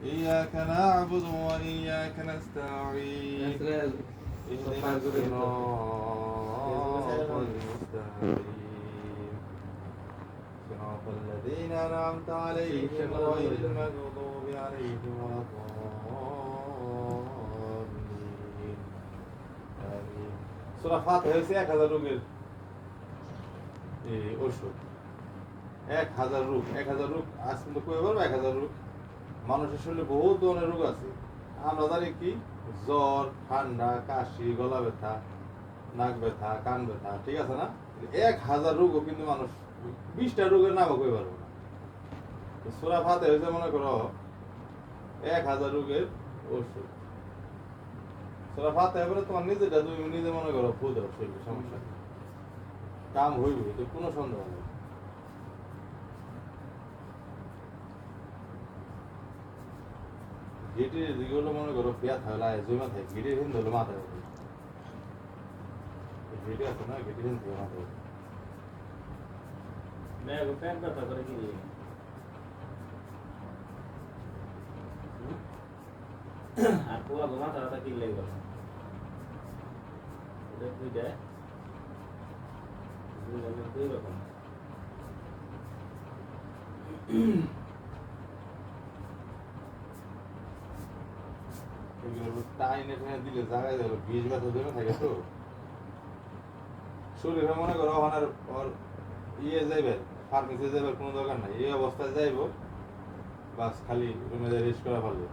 إياك نعبد وإياك نستعين اهدنا الصراط المستقيم صراط الذين أنعمت عليهم غير المغضوب عليهم ولا الضالين آمين সূরা ফাতিহা হয়েছে 1000 রোগের ওষুধ 1000 রোগ 1000 রোগ আজ কিন্তু কই বলবো 1000 রোগ মানুষের শরীরে বহুত ধরনের রোগ আছে আমরা জানি কি জ্বর ঠান্ডা কাশি গলা ব্যথা নাক ব্যথা কান ব্যথা ঠিক আছে না 1000 রোগও কিন্তু মানুষ 20টা রোগের নামও কই পারবো না সূরা ফাতিহা হয়েছে মনে করো 1000 রোগের ওষুধ সূরা ফাতিহা বলে তোমার নিজেটা তুমি নিজে মনে করো ফু দাও শরীরে সমস্যা কাম হইব তো কোনো সন্দেহ নেই গেটের যেগুলো মনে করো ব্যথা হলে জমা থাকে গেটের হিন্দ হলো মাথায় ওঠে গেটে আছে না গেটের হিন্দ হলো মাথায় ওঠে প্যান্ট ব্যথা করে কি আর পুয়া মাথা ব্যথা কি লেগে গেল এটা দুই রকম টাইনে টেনে দিলে জায়গায় যাবে বীজ ব্যথা জমে থাকে তো শরীরে মনে করো ওখানে ওর যাইবে ফার্মেসি যাইবে কোনো দরকার নাই এই অবস্থায় যাইব বাস খালি রুমে যাই রেস্ট করা পারবে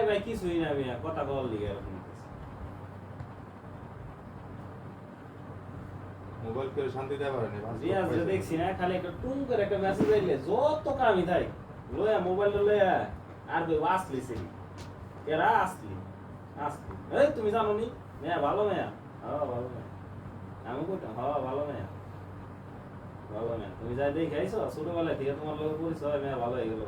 ভাই কিছুই না মিয়া কথা বল লিগে এরকম মোবাইল করে শান্তি দেওয়া পারে না রিয়াজ যে দেখছি না খালি একটা টুং করে একটা মেসেজ আইলে যত কামই থাই লয়া মোবাইলটা লয়া আর কই আসলি সে এরা আসলি এই তুমি জানো নি মেয়া ভালো মেয়া হ্যাঁ ভালো মেয়া আমি কইতাম হ্যাঁ ভালো মেয়া তুমি যাই দেখে আইছো ছোটবেলায় থেকে তোমার লোক পরিচয় মেয়া ভালো হয়ে গেল